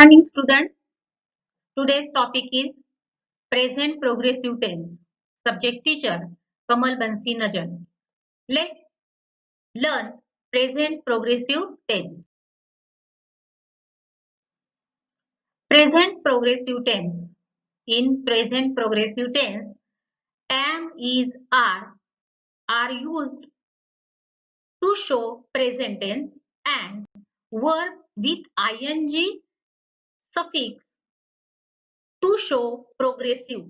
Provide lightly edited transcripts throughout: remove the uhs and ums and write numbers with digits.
Morning students, today's topic is present progressive tense. Subject teacher Kamal Bansi Najan. Let's learn present progressive tense. Present progressive tense. In present progressive tense, am, is, are used to show present tense and verb with ing suffix to show progressive.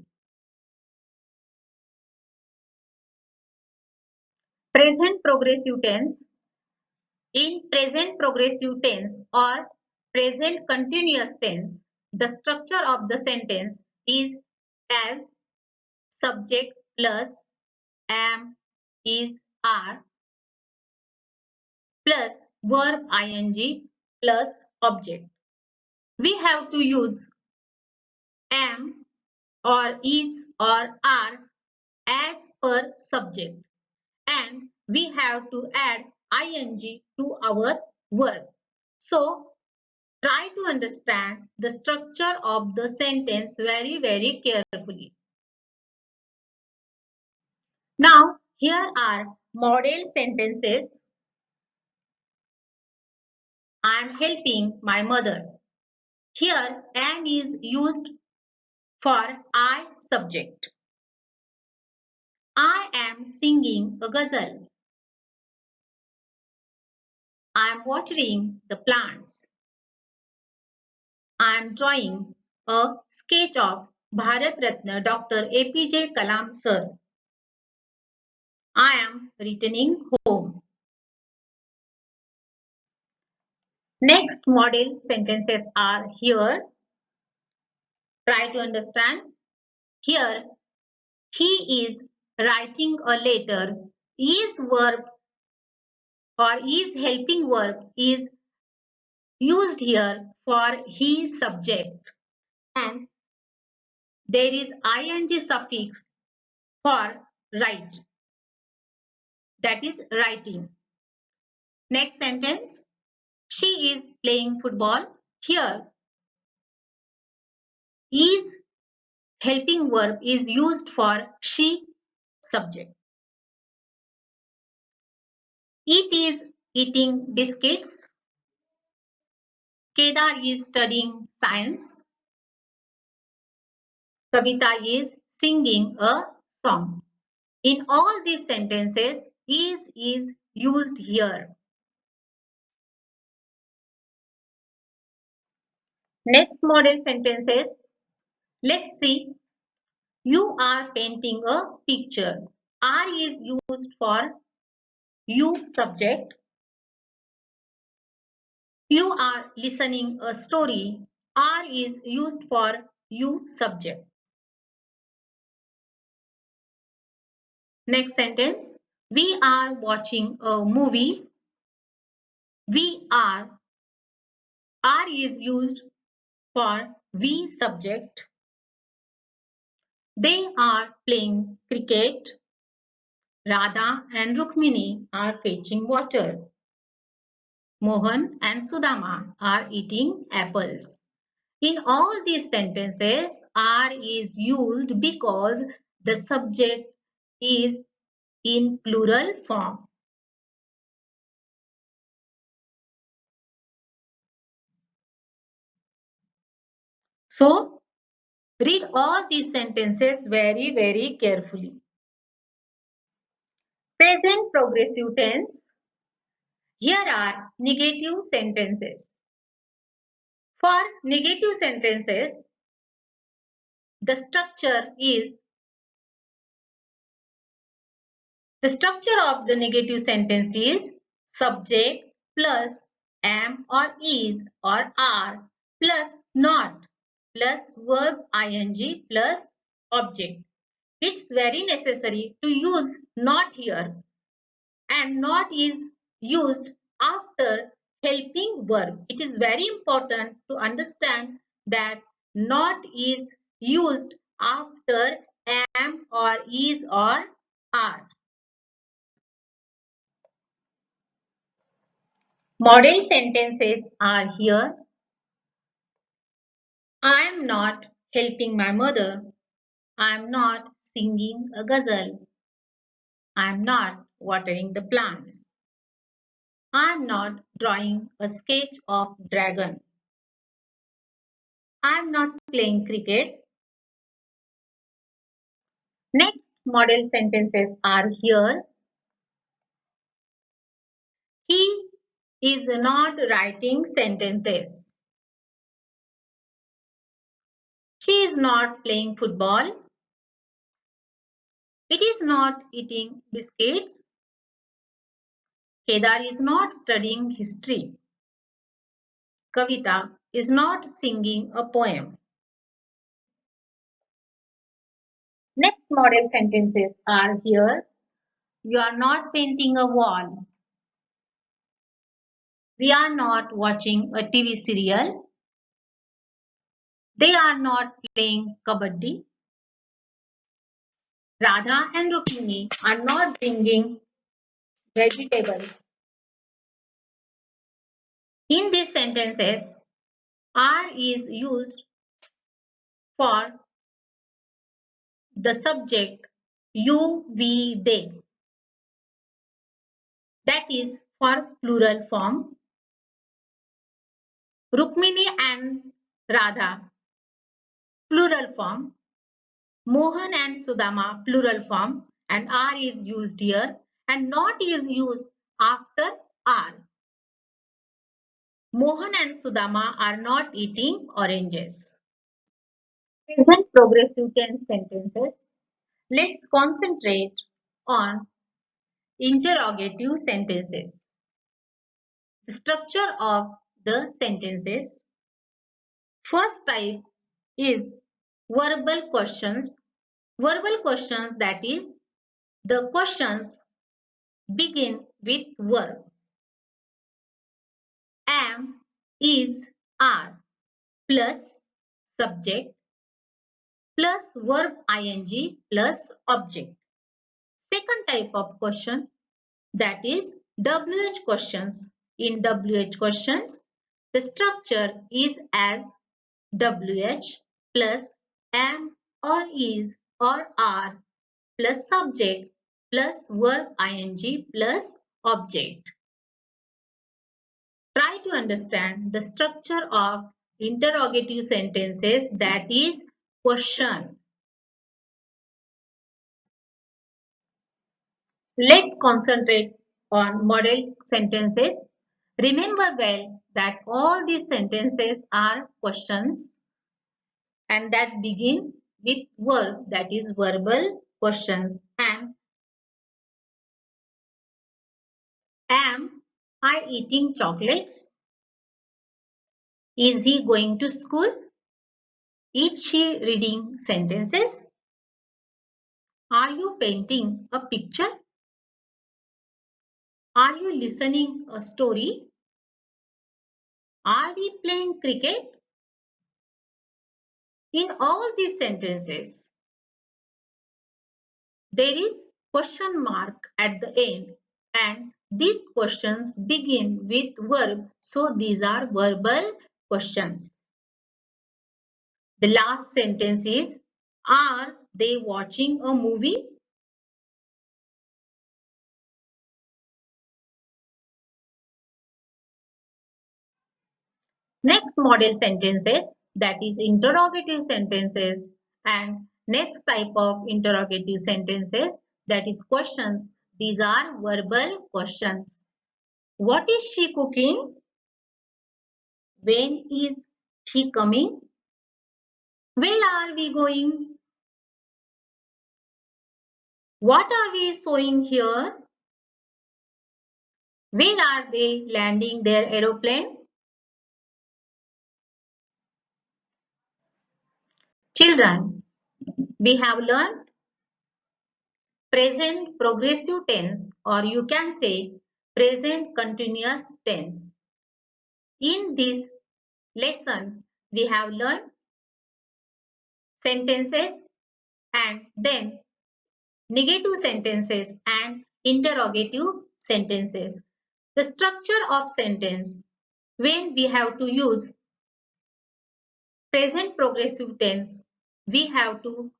Present progressive tense. In present progressive tense or present continuous tense, the structure of the sentence is as subject plus am, is, are plus verb ing plus object. We have to use am or is or are as per subject, and we have to add ing to our verb. So try to understand the structure of the sentence very carefully. Now, here are model sentences. I am helping my mother. Here, am is used for I subject. I am singing a ghazal. I am watering the plants. I am drawing a sketch of Bharat Ratna Dr. APJ Kalam sir. I am returning home. Next model sentences are here. Try to understand. Here, he is writing a letter. Is verb or is helping verb is used here for he subject, and there is ing suffix for write, that is writing. Next sentence, she is playing football. Here, is helping verb is used for she subject. It is eating biscuits. Kedar is studying science. Kavita is singing a song. In all these sentences, is used here. Next model sentences. Let's see. You are painting a picture. Are is used for you subject. You are listening a story. Are is used for you subject. Next sentence. We are watching a movie. We are is used for we subject. They are playing cricket. Radha and Rukmini are fetching water. Mohan and Sudama are eating apples. In all these sentences, are is used because the subject is in plural form. So, read all these sentences very carefully. Present progressive tense. Here are negative sentences. For negative sentences, the structure of the negative sentence is subject plus am or is or are plus not plus verb ing plus object. It's very necessary to use not here, and not is used after helping verb. It is very important to understand that not is used after am or is or are. Model sentences are here. I am not helping my mother. I am not singing a ghazal. I am not watering the plants. I am not drawing a sketch of dragon. I am not playing cricket. Next model sentences are here. He is not writing sentences. She is not playing football. It is not eating biscuits. Kedar is not studying history. Kavita is not singing a poem. Next model sentences are here. You are not painting a wall. We are not watching a TV serial. They are not playing kabaddi. Radha and Rukmini are not bringing vegetables. In these sentences, are is used for the subject you, we, they. That is for plural form. Rukmini and Radha, plural form. Mohan and Sudama, plural form. And are is used here and not is used after are. Mohan and Sudama are not eating oranges. Present progressive tense sentences. Let's concentrate on interrogative sentences. The structure of the sentences. First type is verbal questions. Verbal questions, that is, the questions begin with verb. Am, is, are plus subject plus verb ing plus object. Second type of question, that is WH questions. In WH questions, the structure is as WH plus am or is or are plus subject plus verb ing plus object. Try to understand the structure of interrogative sentences, that is question. Let's concentrate on model sentences. Remember well that all these sentences are questions and that begin with verb, that is verbal questions. Am I eating chocolates? Is he going to school? Is she reading sentences? Are you painting a picture? Are you listening a story? Are we playing cricket? In all these sentences, there is question mark at the end and these questions begin with verb, so these are verbal questions. The last sentence is, are they watching a movie? Next model sentences, that is interrogative sentences, and next type of interrogative sentences, that is questions. These are verbal questions. What is she cooking? When is he coming? Where are we going? What are we sewing here? Where are they landing their aeroplane? Children, we have learned present progressive tense, or you can say present continuous tense. In this lesson, we have learned sentences and then negative sentences and interrogative sentences. The structure of sentence, when we have to use present progressive tense, we have to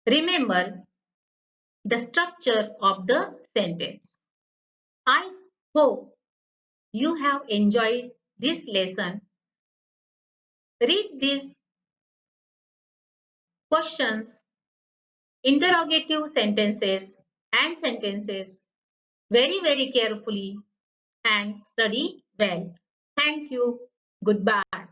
remember the structure of the sentence. I hope you have enjoyed this lesson. Read these questions, interrogative sentences and sentences very carefully and study well. Thank you. Goodbye.